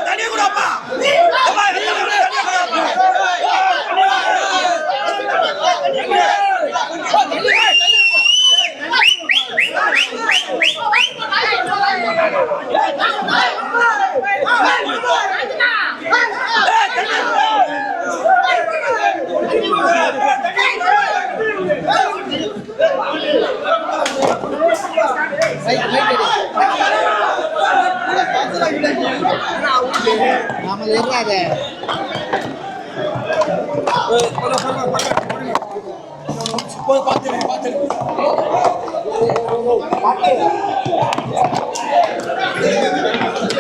தண்ணி கூடப்பா நாம இருக்காதே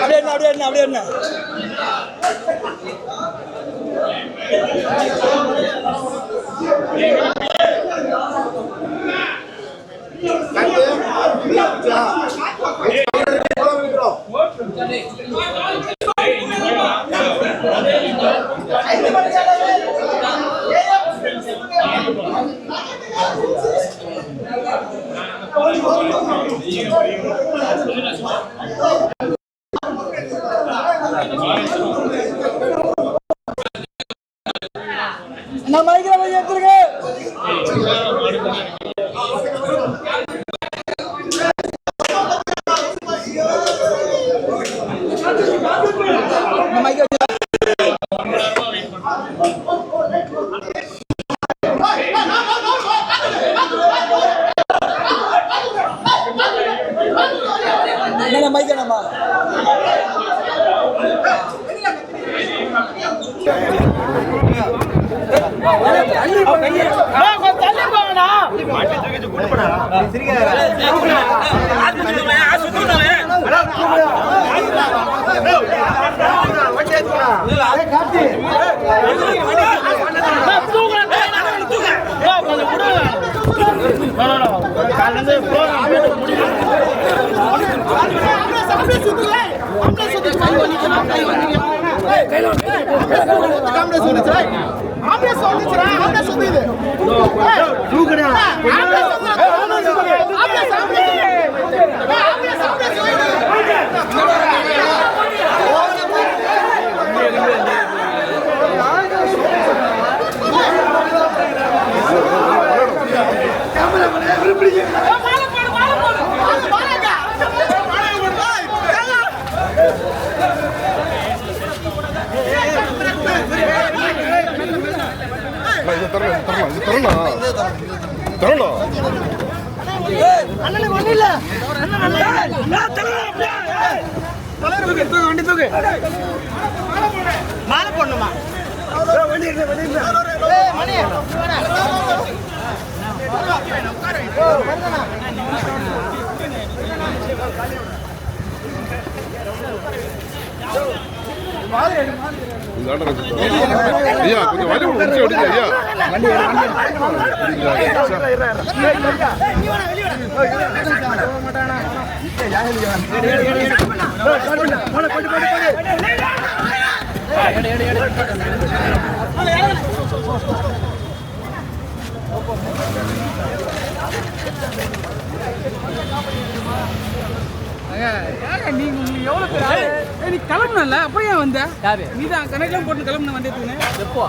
அப்படியே என்ன நான் மைக்ல போய் எடுத்துருங்க. என்ன மைக் என்னமா மாலை போடணுமா ஐயா கொஞ்சம் வலி முடிச்சு விடுங்க ஐயா. நீங்க எவ்வளவு பேர் நீ கிளம்புனல அப்புறம் ஏன் வந்த நீ தான் கணக்கெல்லாம் போட்டு கிளம்புன வந்ததுன்னு எப்போ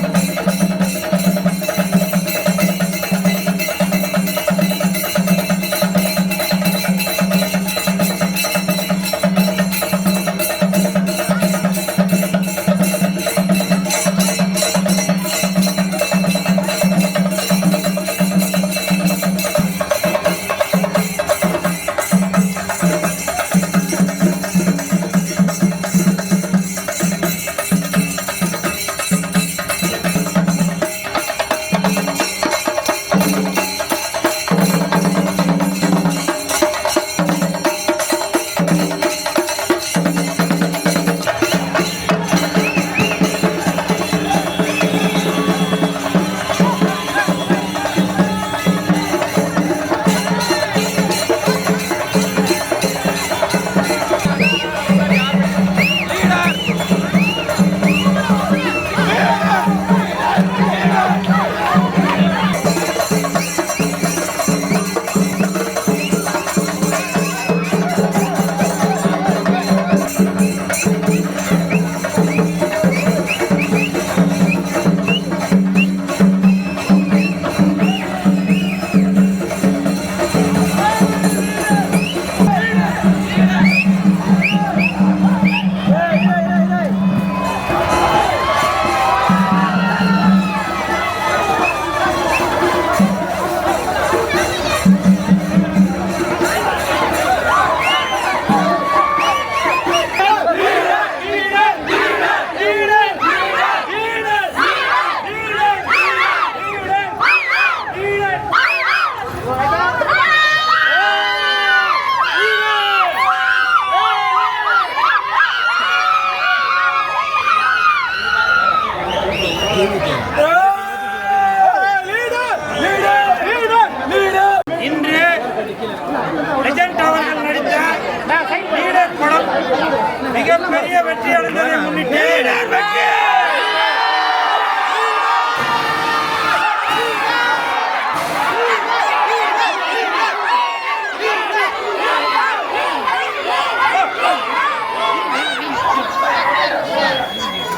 லீடர் வெற்றி.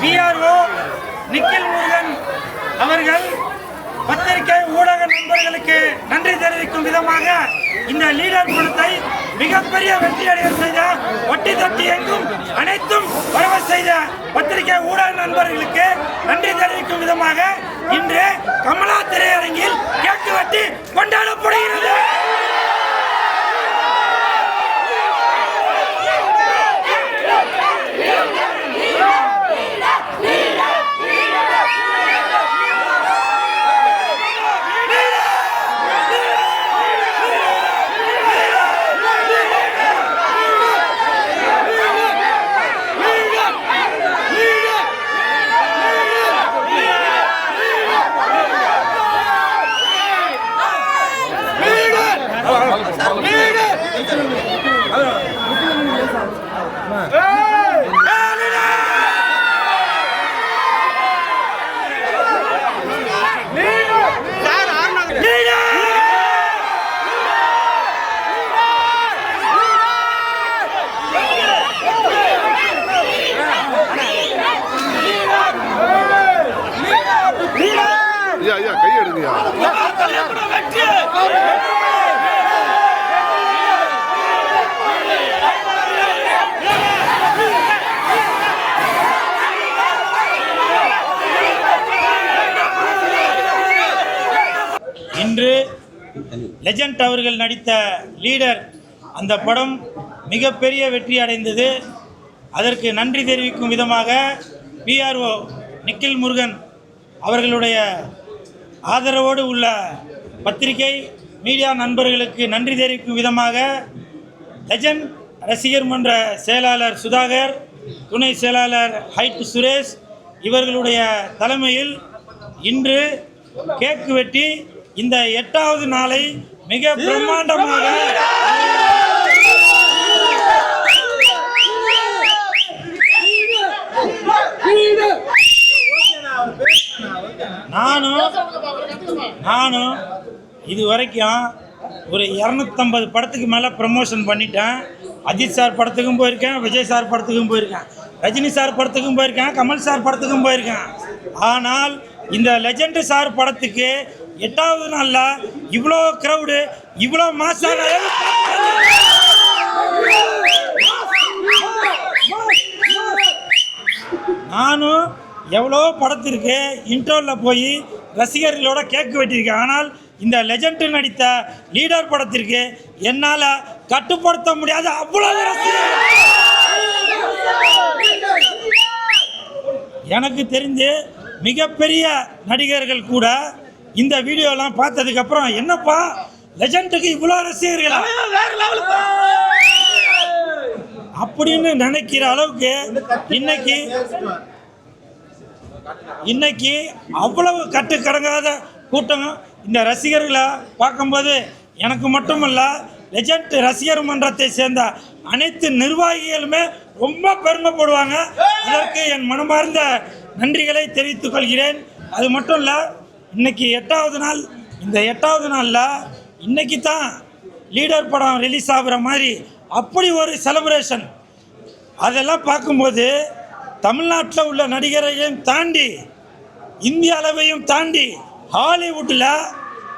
PRO நிக்கில் முருகன் அவர்கள் பத்திரிகை ஊடக நண்பர்களுக்கு நன்றி தெரிவிக்கும் விதமாக இந்த லீடர் படத்தை மிகப்பெரிய வெற்றியடைய செய்த ஒட்டி தொட்டி எங்கும் அனைத்தும் வரவ செய்த பத்திரிகை ஊடக நண்பர்களுக்கு நன்றி தெரிவிக்கும் விதமாக இன்று கமலா திரையரங்கில் கேக்கு வெட்டி கொண்டாடப்படுகிறது. இன்று லெஜண்ட் அவர்கள் நடித்த லீடர் அந்த படம் மிகப்பெரிய வெற்றி அடைந்தது. அதற்கு நன்றி தெரிவிக்கும் விதமாக PRO நிக்கில் முருகன் அவர்களுடைய ஆதரவோடு உள்ள பத்திரிகை மீடியா நண்பர்களுக்கு நன்றி தெரிவிக்கும் விதமாக லெஜண்ட் ரசிகர் மன்ற செயலாளர் சுதாகர், துணை செயலாளர் ஹைட் சுரேஷ் இவர்களுடைய தலைமையில் இன்று கேக்கு வெட்டி இந்த 8வது நாளை மிக பிரம்மாண்டமாக நானும் இது வரைக்கும் ஒரு 250 படத்துக்கு மேலே ப்ரமோஷன் பண்ணிட்டேன். அஜித் சார் படத்துக்கும் போயிருக்கேன், விஜய் சார் படத்துக்கும் போயிருக்கேன், ரஜினி சார் படத்துக்கும் போயிருக்கேன், கமல் சார் படத்துக்கும் போயிருக்கேன். ஆனால் இந்த லெஜண்ட் சார் படத்துக்கு 8வது நாளில் இவ்வளோ க்ரௌடு, இவ்வளோ மாசான நானும் எவ்வளோ படத்திற்கு இன்டர்வலில் போய் ரசிகர்களோட கேக்கு வெட்டியிருக்கேன். ஆனால் இந்த லெஜண்ட் நடித்த லீடர் படத்திற்கு என்னால் கட்டுப்படுத்த முடியாத அவ்வளவு எனக்கு தெரிஞ்சு மிகப்பெரிய நடிகர்கள் கூட இந்த வீடியோலாம் பார்த்ததுக்கப்புறம் என்னப்பா லெஜண்டுக்கு இவ்வளோ ரசிகர்களா அப்படின்னு நினைக்கிற அளவுக்கு இன்னைக்கு அவ்வளவு கட்டுக்கடங்காத கூட்டம். இந்த ரசிகர்களை பார்க்கும்போது எனக்கு மட்டுமல்ல, லெஜண்ட் ரசிகர் மன்றத்தை சேர்ந்த அனைத்து நிர்வாகிகளுமே ரொம்ப பெருமைப்படுவாங்க. அதற்கு என் மனமார்ந்த நன்றிகளை தெரிவித்துக் கொள்கிறேன். அது மட்டும் இல்லை, இன்னைக்கு 8வது நாள். இந்த 8வது நாளில் இன்னைக்கு தான் லீடர் படம் ரிலீஸ் ஆகுற மாதிரி அப்படி ஒரு செலிப்ரேஷன். அதெல்லாம் பார்க்கும்போது தமிழ்நாட்டில் உள்ள நடிகரையும் தாண்டி, இந்திய அளவையும் தாண்டி, ஹாலிவுட்டில்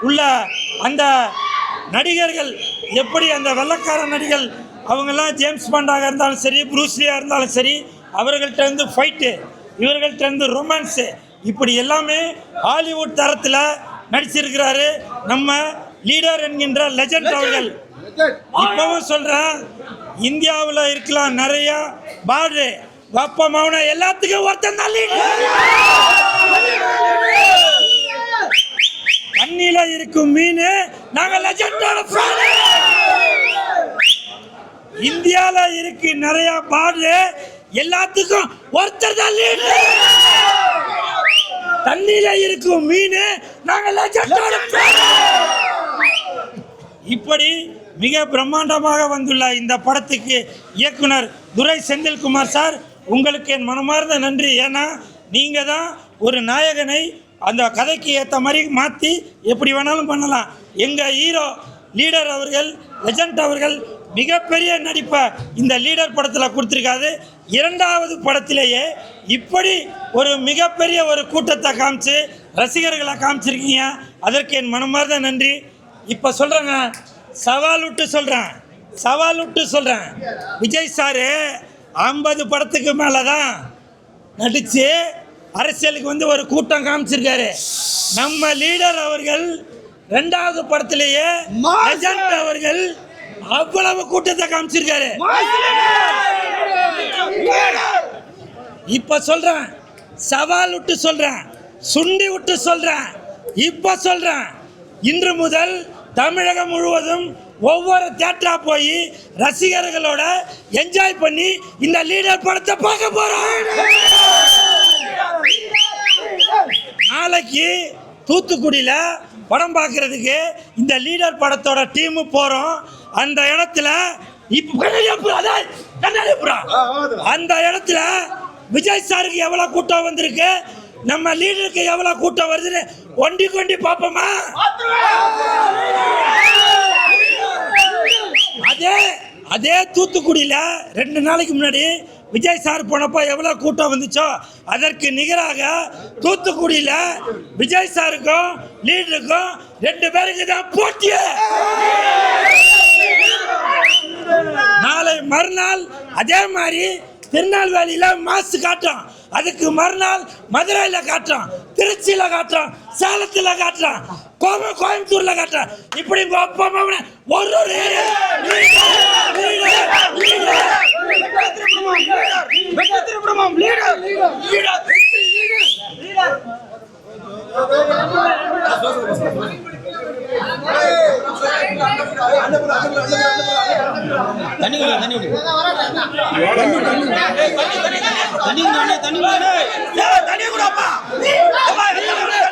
உள்ள அந்த நடிகர்கள் எப்படி அந்த வெள்ளக்கார நடிகர்கள் அவங்கெல்லாம் ஜேம்ஸ் பாண்டாக இருந்தாலும் சரி, ப்ரூஸ்லியாக இருந்தாலும் சரி, அவர்கள்ட்ட இருந்து ஃபைட்டு, இவர்கள்ட்ட இருந்து ரொமான்ஸு, இப்படி எல்லாமே ஹாலிவுட் தரத்தில் நடிச்சிருக்கிறாரு நம்ம லீடர் என்கின்ற லெஜண்ட் அவர்கள். இப்பவும் சொல்கிறேன், இந்தியாவில் இருக்கலாம் நிறையா பாடு அப்பா மௌன எல்லாத்துக்கும் ஒருத்தன் தான் தண்ணியில இருக்கும் மீன். நாங்க லெஜண்டோட இந்தியால இருக்கு நிறைய பாடு, எல்லாத்துக்கும் ஒருத்தர் தான் லீடர். தண்ணியில இருக்கும் மீன், நாங்க லெஜண்டோட. இப்படி மிக பிரம்மாண்டமாக வந்துள்ள இந்த படத்துக்கு இயக்குனர் துரை செந்தில்குமார் சார் உங்களுக்கு என் மனமார்ந்த நன்றி. ஏன்னா நீங்கள் தான் ஒரு நாயகனை அந்த கதைக்கு ஏற்ற மாதிரி மாற்றி எப்படி வேணாலும் பண்ணலாம். எங்கள் ஹீரோ லீடர் அவர்கள், லெஜண்ட் அவர்கள் மிகப்பெரிய நடிப்பை இந்த லீடர் படத்தில் கொடுத்துருக்காரு. இரண்டாவது படத்திலேயே இப்படி ஒரு மிகப்பெரிய ஒரு கூட்டத்தை காமிச்சு ரசிகர்களை காமிச்சிருக்கீங்க. அதற்கு என் மனமார்ந்த நன்றி. இப்போ சொல்கிறேங்க, சவால் விட்டு சொல்கிறேன். விஜய் சாரு 50 படத்துக்கு மேலே தான் நடித்து அரசியலுக்கு வந்து ஒரு கூட்டம் காமிச்சிருக்காரு. நம்ம லீடர் அவர்கள் 2வது படத்திலேயே லெஜண்ட் அவர்கள் அவ்வளவு கூட்டத்தை காமிச்சிருக்காரு. இப்ப சொல்றேன், சவால் விட்டு சொல்றேன், சுண்டி விட்டு சொல்றேன். இப்ப சொல்றேன், இன்று முதல் தமிழகம் முழுவதும் ஒவ்வொரு தியேட்டரா போய் ரசிகர்களோட என்ஜாய் பண்ணி இந்த லீடர் படத்தை பார்க்க போறோம். நாளைக்கு தூத்துக்குடியில் படம் பார்க்கறதுக்கு இந்த லீடர் படத்தோட டீமு போகிறோம். அந்த இடத்துல அந்த இடத்துல விஜய் சாருக்கு எவ்வளோ கூட்டம் வந்திருக்கு, நம்ம லீடருக்கு எவ்வளோ கூட்டம் வருதுன்னு கொண்டி பார்ப்போமா? அதே தூத்துக்குடியில் 2 நாளைக்கு முன்னாடி விஜய் சார் போனப்போ எவ்வளோ கூட்டம் வந்துச்சோ அதற்கு நிகராக தூத்துக்குடியில் விஜய் சாருக்கும் லீடருக்கும் 2 பேருக்கு தான் போட்டி. நாளை மறுநாள் அதே மாதிரி திருநெல்வேலியில் மாசு காட்டுறோம், அதுக்கு மறுநாள் மதுரையில் காட்டுறோம், திருச்சியில் காட்டுறோம், சேலத்தில் காட்டுறோம், கோயம்புத்தூர்ல காட்டுறோம். இப்படி ஒரு தண்ணி